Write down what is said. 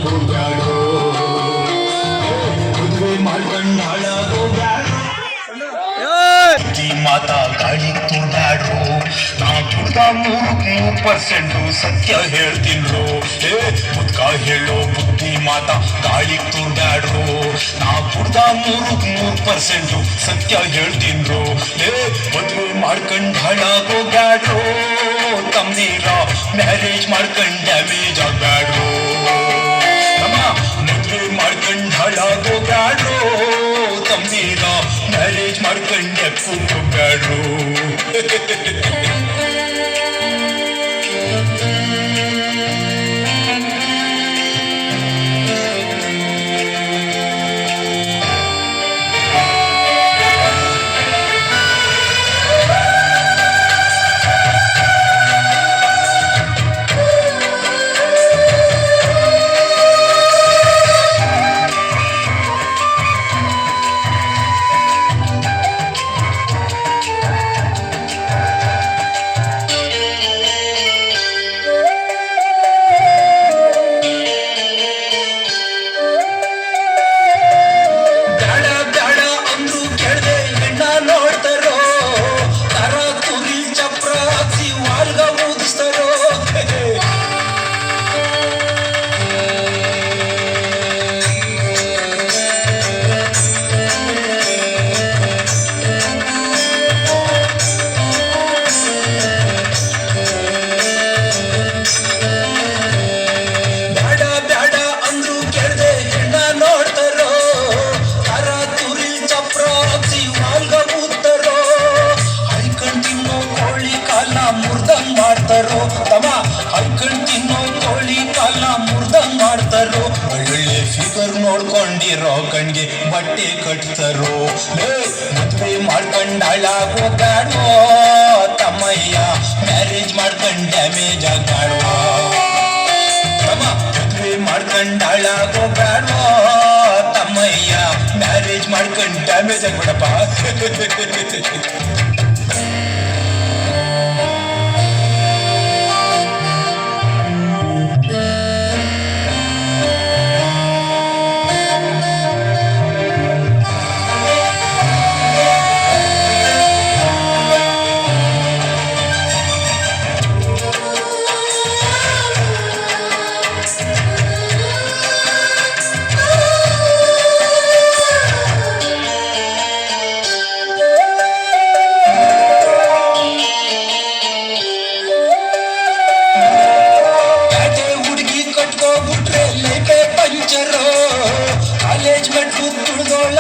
ಹೋಗ್ಯಾಡೋ ಮದುವೆ ಮಾಡ್ಕೊಂಡ್ ಹಾಳಾಗೋಗ್ಯಾಡೋ ಮಾತಾ ಗಾಳಿ ತುಳ್ದಾಡ್ರು ನಾ ಕುಡ್ದ 3% ಸತ್ಯ ಹೇಳ್ತೀನ್ರು ಮುದ್ಕ ಹೇಳೋ ಬುದ್ಧಿ ಮಾತಾ ಗಾಳಿ ತುಳ್ದಾಡ್ರು ನಾ ಕುಡ್ದ 3% ಸತ್ಯ ಹೇಳ್ತೀನ್ರು ಮದುವೆ ಮಾಡ್ಕೊಂಡ್ ಹಾಳಾಗೋಗ್ಯಾಡ್ರು ತಮ್ದೀರ ಮ್ಯಾರೇಜ್ ಮಾಡ್ಕೊಂಡ್ ಡ್ಯಾಮೇಜ್ ಆಗ್ಬ್ಯಾಡ್ರು ಮದುವೆ ಮಾಡ್ಕೊಂಡ್ ಹಾಳಾಗೋಗ್ಯಾಡ್ರು ತಮ್ದೀರ ಮ್ಯಾರೇಜ್ ಮಾಡ್ಕೊಂಡೆ ಕೂತ್ಕೋಬ್ಯಾಡ್ರು ಒಳ್ಳೆ ಫಿಗರ್ ನೋಡ್ಕೊಂಡಿರೋ ಕಣ್ಗೆ ಬಟ್ಟೆ ಕಟ್ತಾರೋ ಮದುವೆ ಮಾಡ್ಕೊಂಡ್ ಹಾಳಾಗೋಗ್ಯಾಡೋ ತಮ್ಮಯ್ಯ ಮ್ಯಾರೇಜ್ ಮಾಡ್ಕೊಂಡ್ ಡ್ಯಾಮೇಜ್ ಆಗ್ಯಾಡೋ ಮದುವೆ ಮಾಡ್ಕೊಂಡ್ ಹಾಳಾಗೋಗ್ಯಾಡೋ ತಮ್ಮಯ್ಯ ಮ್ಯಾರೇಜ್ ಮಾಡ್ಕೊಂಡ್ ಡ್ಯಾಮೇಜ್ ಆಗ್ಬಿಡಪ್ಪ ಕಾಲೇಜ್ ಮೆಟ್ಲು ತುಳಿದೋಳ